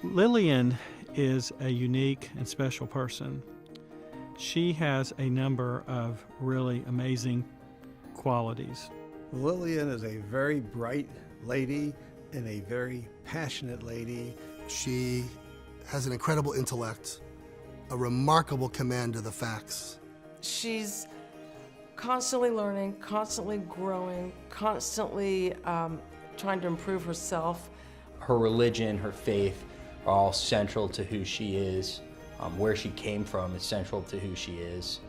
Lillian is a unique and special person. She has a number of really amazing qualities. Lillian is a very bright lady and a very passionate lady. She has an incredible intellect, a remarkable command of the facts. She's constantly learning, constantly growing, constantly trying to improve herself. Her religion, her faith are all central to who she is. Where she came from is central to who she is.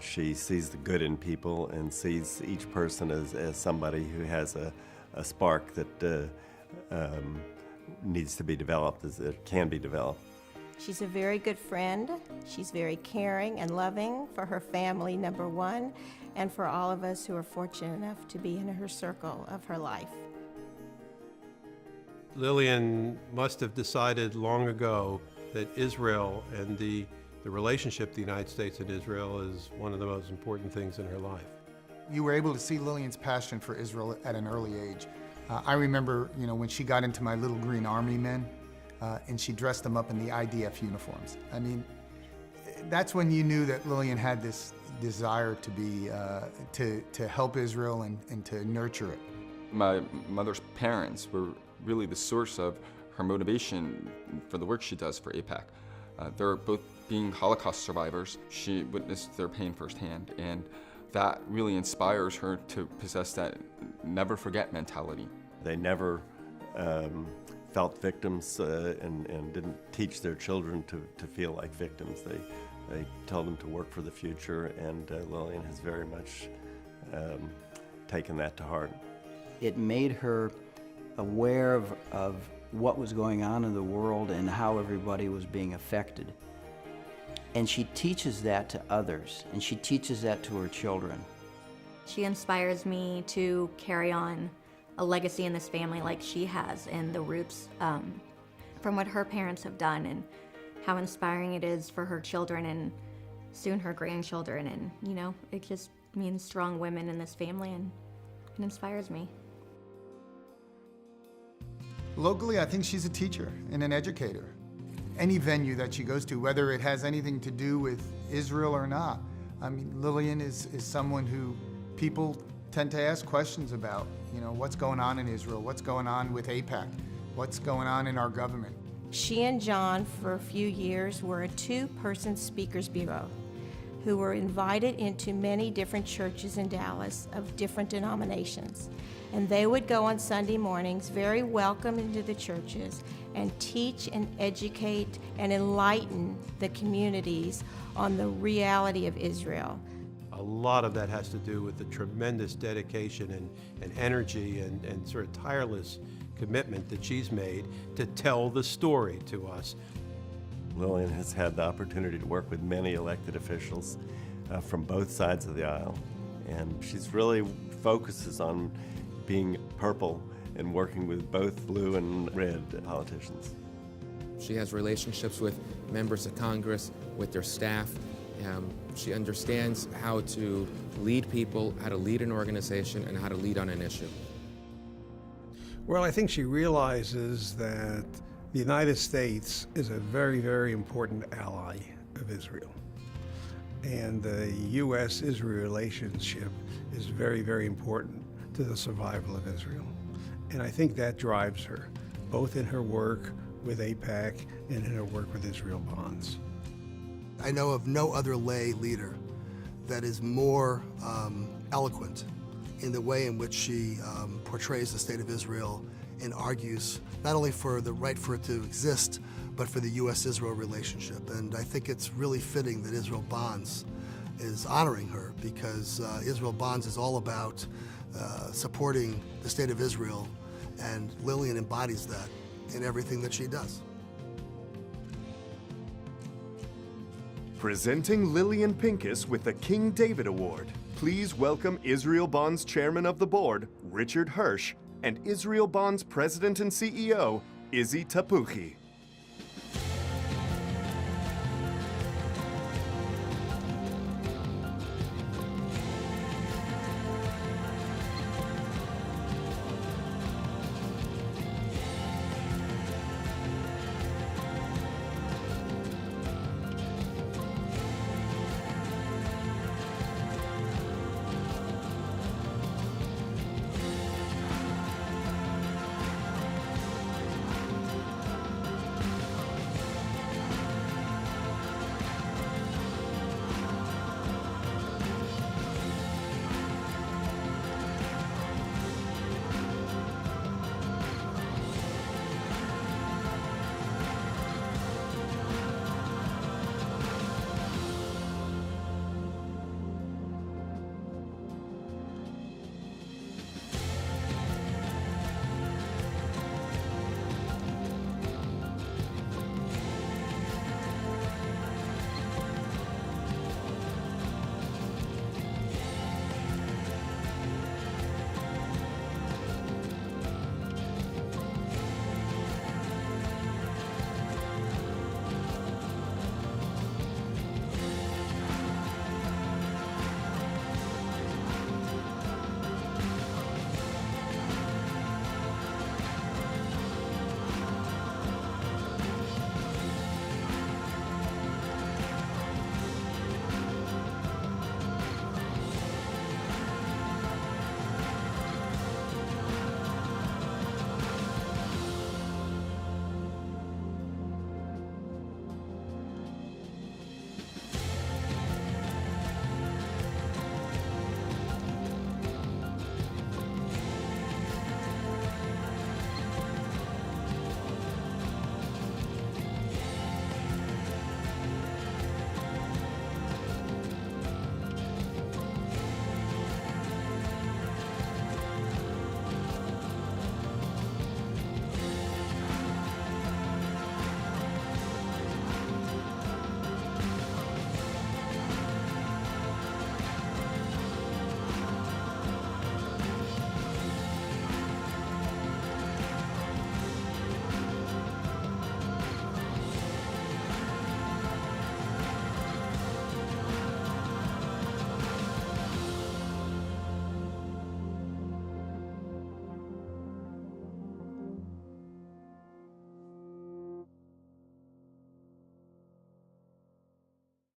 She sees the good in people and sees each person as somebody who has a spark that needs to be developed, as it can be developed. She's a very good friend. She's very caring and loving for her family, number one, and for all of us who are fortunate enough to be in her circle of her life. Lillian must have decided long ago that Israel and the relationship the United States and Israel is one of the most important things in her life. You were able to see Lillian's passion for Israel at an early age. I remember, when she got into my little green army men, and she dressed them up in the IDF uniforms. I mean, that's when you knew that Lillian had this desire to be, to help Israel and to nurture it. My mother's parents were really the source of her motivation for the work she does for AIPAC. They're both being Holocaust survivors. She witnessed their pain firsthand, and that really inspires her to possess that never forget mentality. They never felt victims and didn't teach their children to feel like victims. They told them to work for the future, and Lillian has very much taken that to heart. It made her aware of what was going on in the world and how everybody was being affected. And she teaches that to others, and she teaches that to her children. She inspires me to carry on a legacy in this family like she has, and the roots from what her parents have done, and how inspiring it is for her children and soon her grandchildren. And it just means strong women in this family, and it inspires me. Locally, I think she's a teacher and an educator. Any venue that she goes to, whether it has anything to do with Israel or not, I mean, Lillian is someone who people tend to ask questions about. What's going on in Israel, what's going on with AIPAC, what's going on in our government. She and John, for a few years, were a two-person speakers bureau who were invited into many different churches in Dallas of different denominations. And they would go on Sunday mornings, very welcome into the churches, and teach and educate and enlighten the communities on the reality of Israel. A lot of that has to do with the tremendous dedication and energy and sort of tireless commitment that she's made to tell the story to us. Lillian has had the opportunity to work with many elected officials from both sides of the aisle, and she's really focuses on being purple and working with both blue and red politicians. She has relationships with members of Congress, with their staff. She understands how to lead people, how to lead an organization, and how to lead on an issue. Well, I think she realizes that the United States is a very, very important ally of Israel. And the U.S.-Israel relationship is very, very important to the survival of Israel. And I think that drives her, both in her work with AIPAC and in her work with Israel Bonds. I know of no other lay leader that is more eloquent in the way in which she portrays the state of Israel and argues not only for the right for it to exist, but for the U.S.-Israel relationship. And I think it's really fitting that Israel Bonds is honoring her, because Israel Bonds is all about supporting the state of Israel, and Lillian embodies that in everything that she does. Presenting Lillian Pinkus with the King David Award, please welcome Israel Bonds Chairman of the Board, Richard Hirsch, and Israel Bonds President and CEO, Izzy Tapuchi.